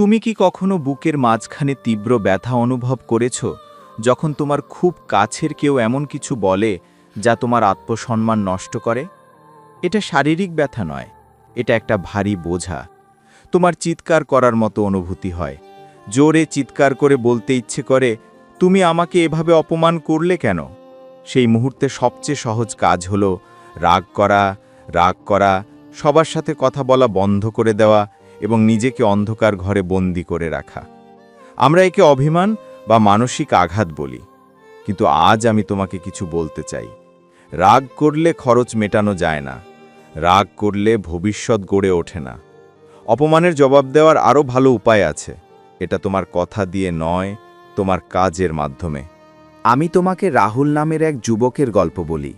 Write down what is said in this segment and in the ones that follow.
তুমি কি কখনো বুকের মাঝখানে তীব্র ব্যথা অনুভব করেছ যখন তোমার খুব কাছের কেউ এমন কিছু বলে যা তোমার আত্মসম্মান নষ্ট করে? এটা শারীরিক ব্যথা নয়, এটা একটা ভারী বোঝা। তোমার চিৎকার করার মতো অনুভূতি হয়, জোরে চিৎকার করে বলতে ইচ্ছে করে, তুমি আমাকে এভাবে অপমান করলে কেন? সেই মুহূর্তে সবচেয়ে সহজ কাজ হলো রাগ করা, সবার সাথে কথা বলা বন্ধ করে দেওয়া এবং নিজেকে অন্ধকার ঘরে বন্দি করে রাখা। আমরা একে অভিমান বা মানসিক আঘাত বলি। কিন্তু আজ আমি তোমাকে কিছু বলতে চাই। রাগ করলে খরচ মেটানো যায় না, রাগ করলে ভবিষ্যৎ গড়ে ওঠে না। অপমানের জবাব দেওয়ার আরও ভালো উপায় আছে। এটা তোমার কথা দিয়ে নয়, তোমার কাজের মাধ্যমে। আমি তোমাকে রাহুল নামের এক যুবকের গল্প বলি।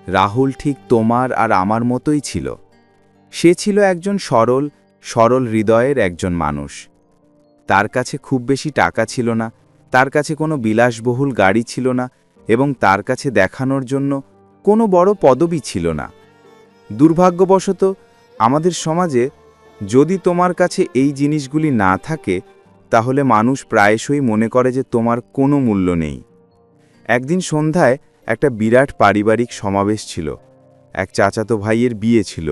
রাহুল ঠিক তোমার আর আমার মতোই ছিল। সে ছিল একজন সরল হৃদয়ের একজন মানুষ। তার কাছে খুব বেশি টাকা ছিল না, তার কাছে কোনো বিলাসবহুল গাড়ি ছিল না, এবং তার কাছে দেখানোর জন্য কোনো বড় পদবি ছিল না। দুর্ভাগ্যবশত আমাদের সমাজে যদি তোমার কাছে এই জিনিসগুলি না থাকে, তাহলে মানুষ প্রায়শই মনে করে যে তোমার কোনো মূল্য নেই। একদিন সন্ধ্যায় একটা বিরাট পারিবারিক সমাবেশ ছিল। এক চাচাতো ভাইয়ের বিয়ে ছিল।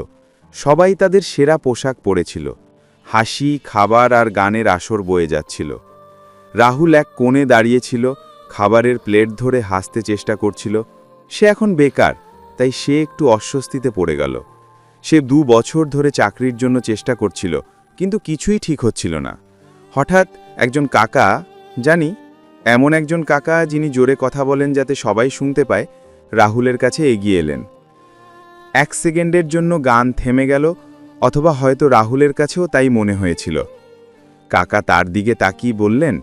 সবাই তাদের সেরা পোশাক পরেছিল। হাসি, খাবার আর গানের আসর বয়ে যাচ্ছিল। রাহুল এক কোণে দাঁড়িয়েছিল, খাবারের প্লেট ধরে হাসতে চেষ্টা করছিল। সে এখন বেকার, তাই সে একটু অস্বস্তিতে পড়ে গেল। সে 2 বছর ধরে চাকরির জন্য চেষ্টা করছিল, কিন্তু কিছুই ঠিক হচ্ছিল না। হঠাৎ একজন কাকা, এমন একজন কাকা যিনি জোরে কথা বলেন যাতে সবাই শুনতে পায়, রাহুলের কাছে এগিয়ে এলেন। 1 সেকেন্ডের জন্য গান থেমে গেল, অথবা হয়তো রাহুলের কাছেও তাই মনে হয়েছিল। কাকা তার দিকে তাকিয়ে বললেন,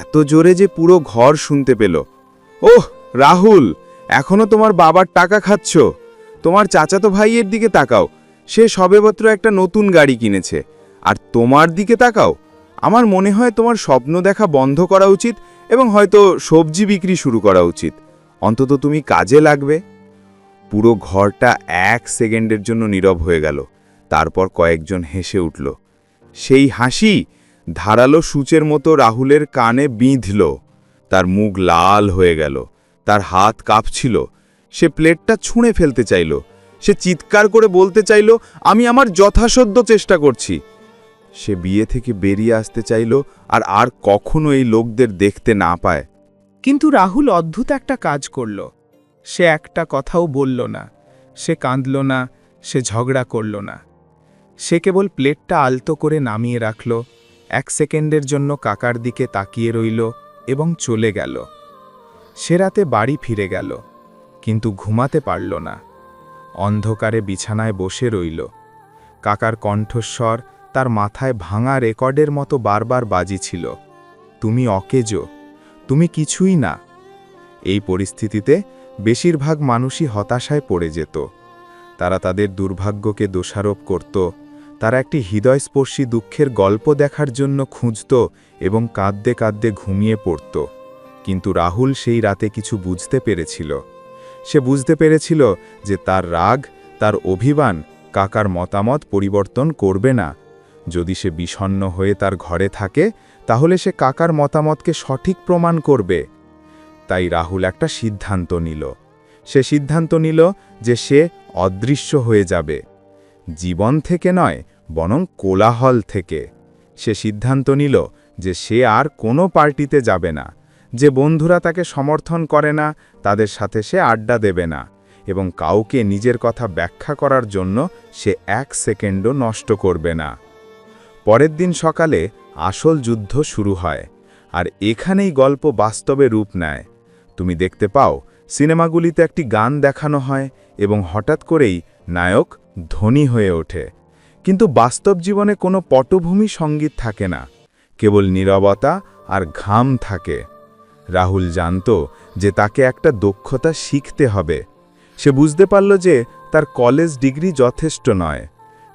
এত জোরে যে পুরো ঘর শুনতে পেল, ওহ রাহুল, এখনো তোমার বাবার টাকা খাচ্ছ? তোমার চাচাতো ভাইয়ের দিকে তাকাও, সে সবেমাত্র একটা নতুন গাড়ি কিনেছে। আর তোমার দিকে তাকাও, আমার মনে হয় তোমার স্বপ্ন দেখা বন্ধ করা উচিত এবং হয়তো সবজি বিক্রি শুরু করা উচিত। অন্তত তুমি কাজে লাগবে। পুরো ঘরটা 1 সেকেন্ডের জন্য নীরব হয়ে গেল। তারপর কয়েকজন হেসে উঠল। সেই হাসি ধারালো সূচের মতো রাহুলের কানে বিঁধল। তার মুখ লাল হয়ে গেল, তার হাত কাঁপছিল। সে প্লেটটা ছুঁড়ে ফেলতে চাইল। সে চিৎকার করে বলতে চাইল, আমি আমার যথাসাধ্য চেষ্টা করছি। সে বিয়ে থেকে বেরিয়ে আসতে চাইল আর কখনো এই লোকদের দেখতে না পায়। কিন্তু রাহুল অদ্ভুত একটা কাজ করল। সে একটা কথাও বলল না, সে কাঁদল না, সে ঝগড়া করল না। সে কেবল প্লেটটা আলতো করে নামিয়ে রাখল, 1 সেকেন্ডের জন্য কাকার দিকে তাকিয়ে রইল এবং চলে গেল। সে রাতে বাড়ি ফিরে গেল, কিন্তু ঘুমাতে পারল না। অন্ধকারে বিছানায় বসে রইল। কাকার কণ্ঠস্বর তার মাথায় ভাঙা রেকর্ডের মতো বারবার বাজিছিল, তুমি অকেজো, তুমি কিছুই না। এই পরিস্থিতিতে বেশিরভাগ মানুষই হতাশায় পড়ে যেত। তারা তাদের দুর্ভাগ্যকে দোষারোপ করত। তারা একটি হৃদয়স্পর্শী দুঃখের গল্প দেখার জন্য খুঁজত এবং কাঁদতে কাঁদতে ঘুমিয়ে পড়ত। কিন্তু রাহুল সেই রাতে কিছু বুঝতে পেরেছিল। সে বুঝতে পেরেছিল যে তার রাগ, তার অভিমান কাকার মতামত পরিবর্তন করবে না। যদি সে বিষণ্ণ হয়ে তার ঘরে থাকে, তাহলে সে কাকার মতামতকে সঠিক প্রমাণ করবে। তাই রাহুল একটা সিদ্ধান্ত নিল। সে সিদ্ধান্ত নিল যে সে অদৃশ্য হয়ে যাবে। জীবন থেকে নয়, বরং কোলাহল থেকে। সে সিদ্ধান্ত নিল যে সে আর কোনো পার্টিতে যাবে না। যে বন্ধুরা তাকে সমর্থন করে না, তাদের সাথে সে আড্ডা দেবে না, এবং কাউকে নিজের কথা ব্যাখ্যা করার জন্য সে 1 সেকেন্ডও নষ্ট করবে না। পরের দিন সকালে আসল যুদ্ধ শুরু হয়, আর এখানেই গল্প বাস্তবে রূপ নেয়। তুমি দেখতে পাও, সিনেমাগুলিতে একটি গান দেখানো হয় এবং হঠাৎ করেই নায়ক ধনী হয়ে ওঠে। কিন্তু বাস্তব জীবনে কোনো পটভূমি সঙ্গীত থাকে না, কেবল নীরবতা আর ঘাম থাকে। রাহুল জানত যে তাকে একটা দক্ষতা শিখতে হবে। সে বুঝতে পারল যে তার কলেজ ডিগ্রি যথেষ্ট নয়।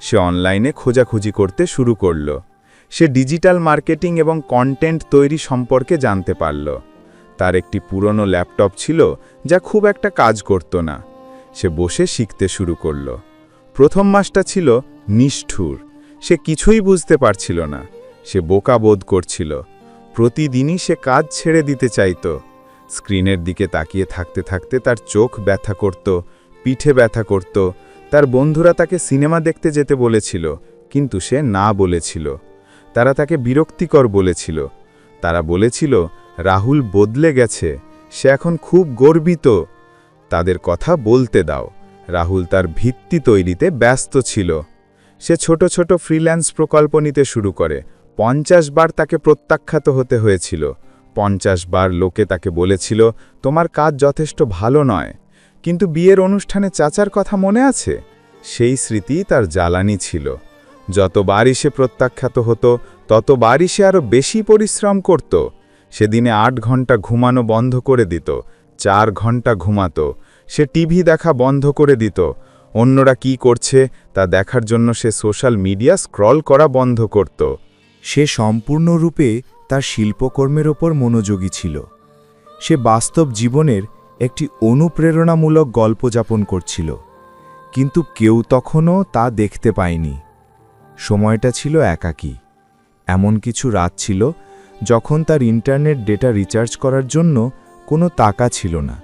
সে অনলাইনে খোঁজাখুঁজি করতে শুরু করল। সে ডিজিটাল মার্কেটিং এবং কন্টেন্ট তৈরি সম্পর্কে জানতে পারল। তার একটি পুরনো ল্যাপটপ ছিল যা খুব একটা কাজ করত না। সে বসে শিখতে শুরু করল। প্রথম মাসটা ছিল নিষ্ঠুর। সে কিছুই বুঝতে পারছিল না। সে বোকা বোধ করছিল। প্রতিদিনই সে কাজ ছেড়ে দিতে চাইত। স্ক্রিনের দিকে তাকিয়ে থাকতে থাকতে তার চোখ ব্যথা করত, পিঠে ব্যথা করত। তার বন্ধুরা তাকে সিনেমা দেখতে যেতে বলেছিল, কিন্তু সে না বলেছিল। তারা তাকে বিরক্তিকর বলেছিল। তারা বলেছিল রাহুল বদলে গেছে, সে এখন খুব গর্বিত। তাদের কথা বলতে দাও। রাহুল তার ভিত্তি তৈরিতে ব্যস্ত ছিল। সে ছোট ছোট ফ্রিল্যান্স প্রকল্প নিতে শুরু করে। 50 বার তাকে প্রত্যাখ্যাত হতে হয়েছিল। 50 বার লোকে তাকে বলেছিল তোমার কাজ যথেষ্ট ভালো নয়। কিন্তু বিয়ের অনুষ্ঠানে চাচার কথা মনে আছে? সেই স্মৃতি তার জ্বালানি ছিল। যতবারই সে প্রত্যাখ্যাত হতো ততবারই সে আরও বেশি পরিশ্রম করত। সেদিনে 8 ঘন্টা ঘুমানো বন্ধ করে দিত, 4 ঘন্টা ঘুমাতো। সে টিভি দেখা বন্ধ করে দিত। অন্যরা কি করছে তা দেখার জন্য সে সোশ্যাল মিডিয়া স্ক্রল করা বন্ধ করত। সে সম্পূর্ণরূপে তার শিল্পকর্মের ওপর মনোযোগী ছিল। সে বাস্তব জীবনের একটি অনুপ্রেরণামূলক গল্প যাপন করছিল, কিন্তু কেউ তখনও তা দেখতে পায়নি। সময়টা ছিল একাকী। এমন কিছু রাত ছিল যখন তার ইন্টারনেট ডেটা রিচার্জ করার জন্য কোনো টাকা ছিল না।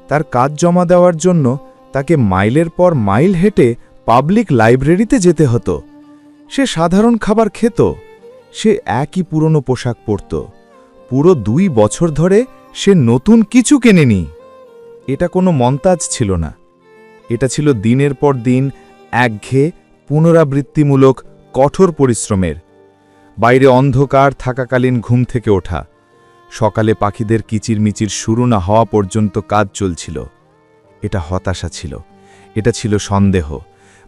তার কাজ জমা দেওয়ার জন্য তাকে মাইলের পর মাইল হেঁটে পাবলিক লাইব্রেরিতে যেতে হতো। সে সাধারণ খাবার খেত, সে একই পুরনো পোশাক পরত। পুরো 2 বছর ধরে সে নতুন কিছু কেনেনি। এটা কোনো মন্তাজ ছিল না, এটা ছিল দিনের পর দিন একঘেয়ে পুনরাবৃত্তিমূলক কঠোর পরিশ্রমের। বাইরে অন্ধকার থাকাকালীন ঘুম থেকে ওঠা, সকালে পাখিদের কিচিরমিচির শুরু না হওয়া পর্যন্ত কাজ চলছিল। এটা হতাশা ছিল, এটা ছিল সন্দেহ।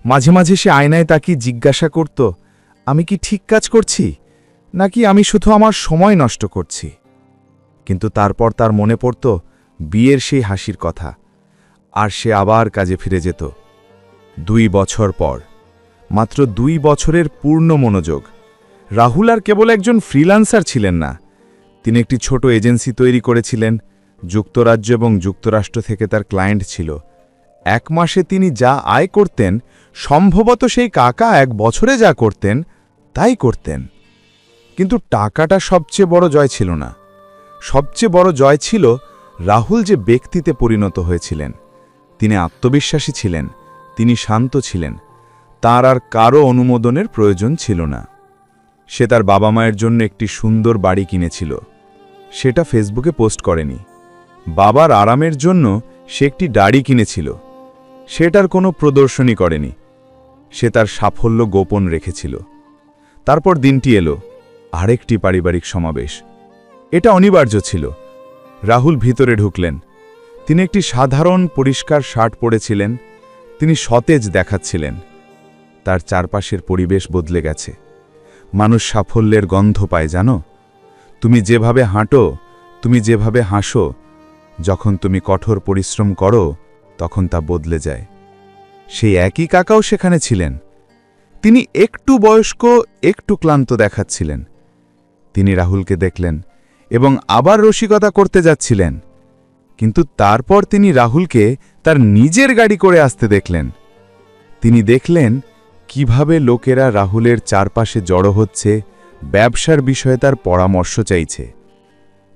মাঝে মাঝে সে আয়নায় তাকিয়ে জিজ্ঞাসা করত, আমি কি ঠিক কাজ করছি, নাকি আমি শুধু আমার সময় নষ্ট করছি? কিন্তু তারপর তার মনে পড়ত বিয়ের সেই হাসির কথা, আর সে আবার কাজে ফিরে যেত। 2 বছর পর, মাত্র 2 বছরের পূর্ণ মনোযোগ। রাহুল আর কেবল একজন ফ্রিল্যান্সার ছিলেন না, তিনি একটি ছোট এজেন্সি তৈরি করেছিলেন। যুক্তরাজ্য এবং যুক্তরাষ্ট্র থেকে তার ক্লায়েন্ট ছিল। 1 মাসে তিনি যা আয় করতেন, সম্ভবত সেই কাকা 1 বছরে যা করতেন তাই করতেন। কিন্তু টাকাটা সবচেয়ে বড় জয় ছিল না। সবচেয়ে বড় জয় ছিল রাহুল যে ব্যক্তিতে পরিণত হয়েছিলেন। তিনি আত্মবিশ্বাসী ছিলেন, তিনি শান্ত ছিলেন, তার আর কারো অনুমোদনের প্রয়োজন ছিল না। সে তার বাবা মায়ের জন্য একটি সুন্দর বাড়ি কিনেছিল। সেটা ফেসবুকে পোস্ট করেনি। বাবার আরামের জন্য সে একটি গাড়ি কিনেছিল। সেটার কোনো প্রদর্শনী করেনি। সে তার সাফল্য গোপন রেখেছিল। তারপর দিনটি এলো, আরেকটি পারিবারিক সমাবেশ। এটা অনিবার্য ছিল। রাহুল ভিতরে ঢুকলেন। তিনি একটি সাধারণ পরিষ্কার শার্ট পরেছিলেন। তিনি সতেজ দেখাচ্ছিলেন। তার চারপাশের পরিবেশ বদলে গেছে। মানুষ সাফল্যের গন্ধ পায়, জানো? তুমি যেভাবে হাঁটো, তুমি যেভাবে হাসো, যখন তুমি কঠোর পরিশ্রম করো তখন তা বদলে যায়। সেই একই কাকাও সেখানে ছিলেন। তিনি একটু বয়স্ক, একটু ক্লান্ত দেখাচ্ছিলেন। তিনি রাহুলকে দেখলেন এবং আবার রসিকতা করতে যাচ্ছিলেন। কিন্তু তারপর তিনি রাহুলকে তার নিজের গাড়ি করে আসতে দেখলেন। তিনি দেখলেন কিভাবে লোকেরা রাহুলের চারপাশে জড়ো হচ্ছে, ব্যবসার বিষয়ে তার পরামর্শ চাইছে।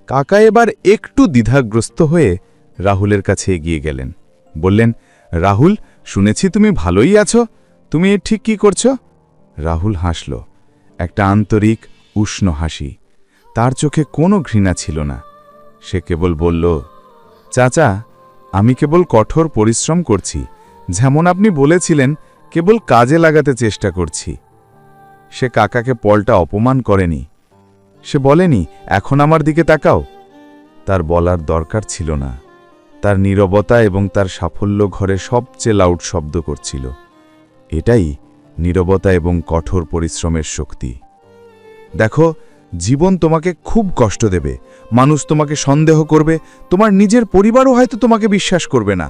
কাকা এবার একটু দ্বিধাগ্রস্ত হয়ে রাহুলের কাছে এগিয়ে গেলেন। বললেন, রাহুল, শুনেছি তুমি ভালোই আছো, তুমি ঠিক কি করছো? রাহুল হাসল, একটা আন্তরিক উষ্ণ হাসি। তার চোখে কোনো ঘৃণা ছিল না। সে কেবল বলল, চাচা, আমি কেবল কঠোর পরিশ্রম করছি, যেমন আপনি বলেছিলেন, কেবল কাজে লাগাতে চেষ্টা করছি। সে কাকাকে পলটা অপমান করেনি। সে বলেনি, এখন আমার দিকে তাকাও। তার বলার দরকার ছিল না। তার নীরবতা এবং তার সাফল্য ঘরে সবচেয়ে লাউড শব্দ করছিল। এটাই নীরবতা এবং কঠোর পরিশ্রমের শক্তি। দেখো, জীবন তোমাকে খুব কষ্ট দেবে, মানুষ তোমাকে সন্দেহ করবে, তোমার নিজের পরিবারও হয়তো তোমাকে বিশ্বাস করবে না।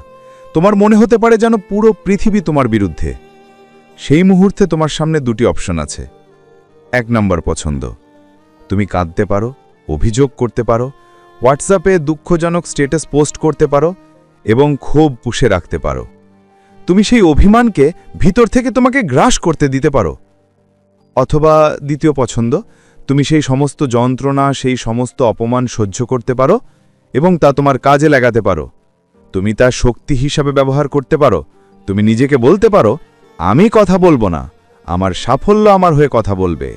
তোমার মনে হতে পারে যেন পুরো পৃথিবী তোমার বিরুদ্ধে। সেই মুহূর্তে তোমার সামনে 2টি অপশন আছে। 1 নম্বর পছন্দ। তুমি কাঁদতে পারো, অভিযোগ করতে পারো, হোয়াটসঅ্যাপে দুঃখজনক স্ট্যাটাস পোস্ট করতে পারো এবং ক্ষোভ পুষে রাখতে পারো। তুমি সেই অভিমানকে ভিতর থেকে তোমাকে গ্রাস করতে দিতে পারো। অথবা 2য় পছন্দ, তুমি সেই সমস্ত যন্ত্রণা, সেই সমস্ত অপমান সহ্য করতে পারো এবং তা তোমার কাজে লাগাতে পারো। তুমি তা শক্তি হিসাবে ব্যবহার করতে পারো। তুমি নিজেকে বলতে পারো, আমি কথা বলবো না, আমার সাফল্য আমার হয়ে কথা বলবে।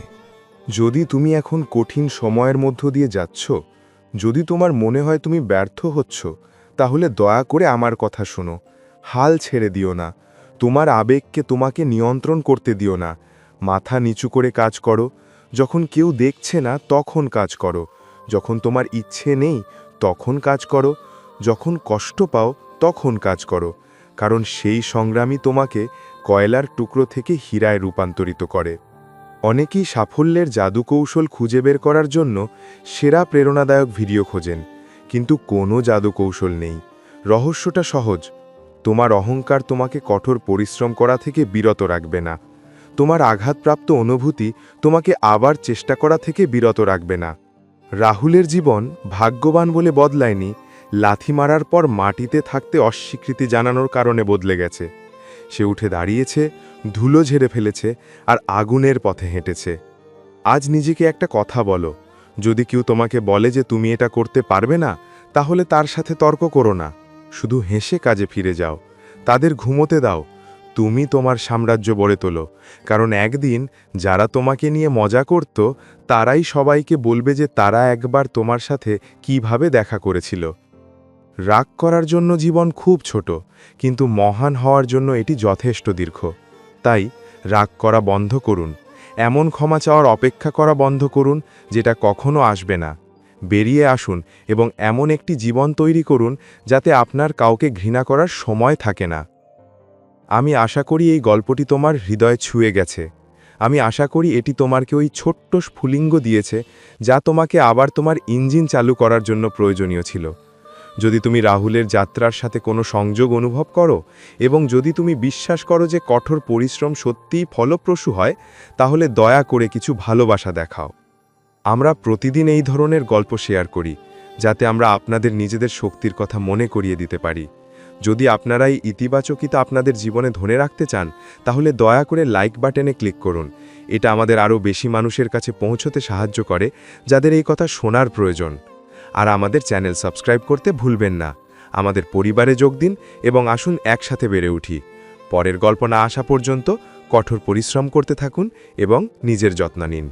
যদি তুমি এখন কঠিন সময়ের মধ্য দিয়ে যাচ্ছ, যদি তোমার মনে হয় তুমি ব্যর্থ হচ্ছ, তাহলে দয়া করে আমার কথা শোনো। হাল ছেড়ে দিও না। তোমার আবেগকে তোমাকে নিয়ন্ত্রণ করতে দিও না। মাথা নিচু করে কাজ করো। যখন কেউ দেখছে না তখন কাজ করো। যখন তোমার ইচ্ছে নেই তখন কাজ করো। যখন কষ্ট পাও তখন কাজ করো। কারণ সেই সংগ্রামই তোমাকে কয়লার টুকরো থেকে হীরায় রূপান্তরিত করে। অনেকেই সাফল্যের জাদুকৌশল খুঁজে বের করার জন্য সেরা প্রেরণাদায়ক ভিডিও খোঁজেন, কিন্তু কোনো জাদুকৌশল নেই। রহস্যটা সহজ। তোমার অহংকার তোমাকে কঠোর পরিশ্রম করা থেকে বিরত রাখবে না। তোমার আঘাতপ্রাপ্ত অনুভূতি তোমাকে আবার চেষ্টা করা থেকে বিরত রাখবে না। রাহুলের জীবন ভাগ্যবান বলে বদলায়নি, লাথি মারার পর মাটিতে থাকতে অস্বীকৃতি জানানোর কারণে বদলে গেছে। সে উঠে দাঁড়িয়েছে, ধুলো ঝেড়ে ফেলেছে আর আগুনের পথে হেঁটেছে। আজ নিজেকে একটা কথা বলো, যদি কেউ তোমাকে বলে যে তুমি এটা করতে পারবে না, তাহলে তার সাথে তর্ক করো না, শুধু হেসে কাজে ফিরে যাও। তাদের ঘুমোতে দাও, তুমি তোমার সাম্রাজ্য গড়ে তোলো। কারণ একদিন যারা তোমাকে নিয়ে মজা করত, তারাই সবাইকে বলবে যে তারা একবার তোমার সাথে কিভাবে দেখা করেছিল। রাগ করার জন্য জীবন খুব ছোট, কিন্তু মহান হওয়ার জন্য এটি যথেষ্ট দীর্ঘ। তাই রাগ করা বন্ধ করুন। এমন ক্ষমা চাওয়ার অপেক্ষা করা বন্ধ করুন যেটা কখনো আসবে না। বেরিয়ে আসুন এবং এমন একটি জীবন তৈরি করুন যাতে আপনার কাউকে ঘৃণা করার সময় থাকে না। আমি আশা করি এই গল্পটি তোমার হৃদয়ে ছুঁয়ে গেছে। আমি আশা করি এটি তোমাকে ওই ছোট্ট স্ফুলিঙ্গ দিয়েছে যা তোমাকে আবার তোমার ইঞ্জিন চালু করার জন্য প্রয়োজনীয় ছিল। যদি তুমি রাহুলের যাত্রার সাথে কোনো সংযোগ অনুভব করো এবং যদি তুমি বিশ্বাস করো যে কঠোর পরিশ্রম সত্যিই ফলপ্রসূ হয়, তাহলে দয়া করে কিছু ভালোবাসা দেখাও। আমরা প্রতিদিন এই ধরনের গল্প শেয়ার করি যাতে আমরা আপনাদের নিজেদের শক্তির কথা মনে করিয়ে দিতে পারি। যদি আপনারা এই ইতিবাচকতা আপনাদের জীবনে ধরে রাখতে চান, তাহলে দয়া করে লাইক বাটনে ক্লিক করুন। এটা আমাদের আরও বেশি মানুষের কাছে পৌঁছতে সাহায্য করে যাদের এই কথা শোনার প্রয়োজন। আর আমাদের চ্যানেল সাবস্ক্রাইব করতে ভুলবেন না। আমাদের পরিবারে যোগ দিন এবং আসুন একসাথে বেড়ে উঠি। পরের গল্প না আসা পর্যন্ত কঠোর পরিশ্রম করতে থাকুন এবং নিজের যত্ন নিন।